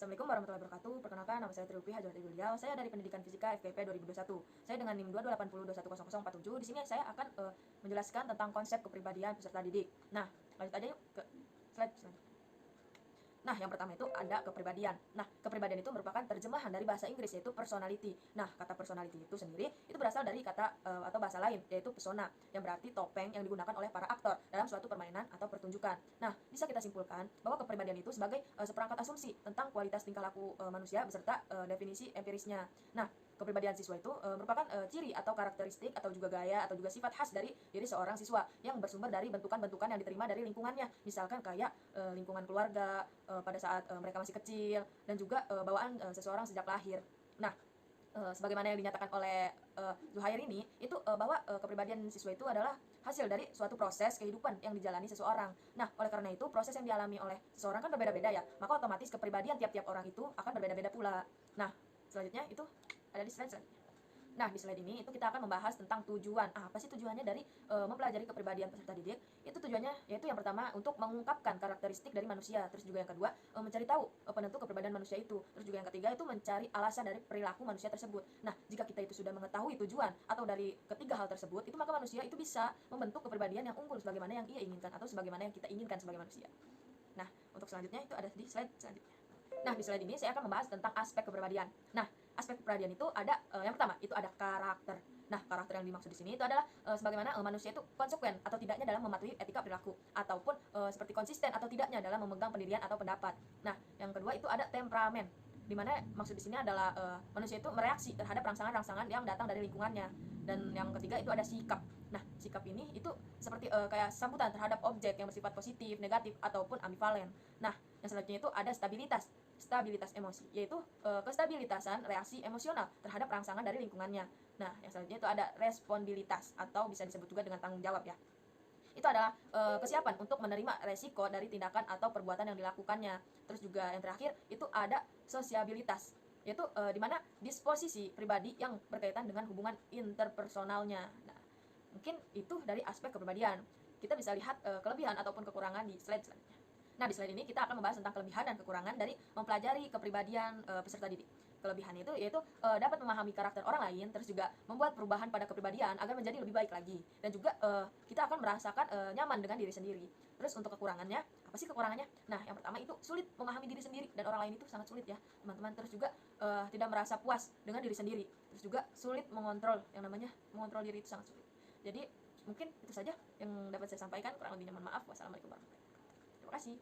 Assalamualaikum warahmatullahi wabarakatuh. Perkenalkan, nama saya Triupi Hajwati Beliau. Saya dari Pendidikan Fisika FKIP 2021. Saya dengan NIM 2280210047. Di sini saya akan menjelaskan tentang konsep kepribadian peserta didik. Nah, lanjut aja yuk ke slide selanjutnya. Nah, yang pertama itu ada kepribadian. Nah, kepribadian itu merupakan terjemahan dari bahasa Inggris, yaitu personality. Nah, kata personality itu sendiri itu berasal dari kata atau bahasa lain, yaitu pesona, yang berarti topeng yang digunakan oleh para aktor dalam suatu permainan atau pertunjukan. Nah, bisa kita simpulkan bahwa kepribadian itu sebagai seperangkat asumsi tentang kualitas tingkah laku manusia beserta definisi empirisnya. Nah, kepribadian siswa itu merupakan ciri atau karakteristik atau juga gaya atau juga sifat khas dari diri seorang siswa yang bersumber dari bentukan-bentukan yang diterima dari lingkungannya. Misalkan kayak lingkungan keluarga pada saat mereka masih kecil, dan juga bawaan seseorang sejak lahir. Nah, sebagaimana yang dinyatakan oleh Zuhair ini, itu bahwa kepribadian siswa itu adalah hasil dari suatu proses kehidupan yang dijalani seseorang. Nah, oleh karena itu proses yang dialami oleh seseorang kan berbeda-beda ya, maka otomatis kepribadian tiap-tiap orang itu akan berbeda-beda pula. Nah, selanjutnya itu ada di slide selanjutnya. Nah, di slide ini itu kita akan membahas tentang tujuan. Apa sih tujuannya dari mempelajari kepribadian peserta didik? Itu tujuannya yaitu yang pertama untuk mengungkapkan karakteristik dari manusia. Terus juga yang kedua mencari tahu penentu kepribadian manusia itu. Terus juga yang ketiga itu mencari alasan dari perilaku manusia tersebut. Nah, jika kita itu sudah mengetahui tujuan atau dari ketiga hal tersebut, itu maka manusia itu bisa membentuk kepribadian yang unggul sebagaimana yang ia inginkan atau sebagaimana yang kita inginkan sebagai manusia. Nah, untuk selanjutnya itu ada di slide selanjutnya. Nah, di slide ini saya akan membahas tentang aspek kepribadian. Nah, aspek kepribadian itu ada yang pertama itu ada karakter. Nah, karakter yang dimaksud di sini itu adalah sebagaimana manusia itu konsekuen atau tidaknya dalam mematuhi etika perilaku, ataupun seperti konsisten atau tidaknya dalam memegang pendirian atau pendapat. Nah, yang kedua itu ada temperamen, di mana maksud di sini adalah manusia itu mereaksi terhadap rangsangan-rangsangan yang datang dari lingkungannya. Dan yang ketiga itu ada sikap. Nah, sikap ini itu seperti kayak sambutan terhadap objek yang bersifat positif, negatif, ataupun ambivalen. Nah, yang selanjutnya itu ada stabilitas emosi, yaitu kestabilitasan reaksi emosional terhadap rangsangan dari lingkungannya. Nah, yang selanjutnya itu ada responsibilitas atau bisa disebut juga dengan tanggung jawab ya. Itu adalah kesiapan untuk menerima resiko dari tindakan atau perbuatan yang dilakukannya. Terus juga yang terakhir itu ada sosiabilitas, yaitu di mana disposisi pribadi yang berkaitan dengan hubungan interpersonalnya. Nah, mungkin itu dari aspek kepribadian. Kita bisa lihat kelebihan ataupun kekurangan di slide selanjutnya. Nah, di slide ini kita akan membahas tentang kelebihan dan kekurangan dari mempelajari kepribadian peserta didik. Kelebihan itu yaitu dapat memahami karakter orang lain, terus juga membuat perubahan pada kepribadian agar menjadi lebih baik lagi. Dan juga kita akan merasakan nyaman dengan diri sendiri. Terus untuk kekurangannya, apa sih kekurangannya? Nah, yang pertama itu sulit memahami diri sendiri dan orang lain itu sangat sulit ya, teman-teman. Terus juga tidak merasa puas dengan diri sendiri. Terus juga sulit mengontrol, yang namanya mengontrol diri itu sangat sulit. Jadi mungkin itu saja yang dapat saya sampaikan, kurang lebihnya mohon maaf. Wassalamualaikum warahmatullahi wabarakatuh. Terima kasih.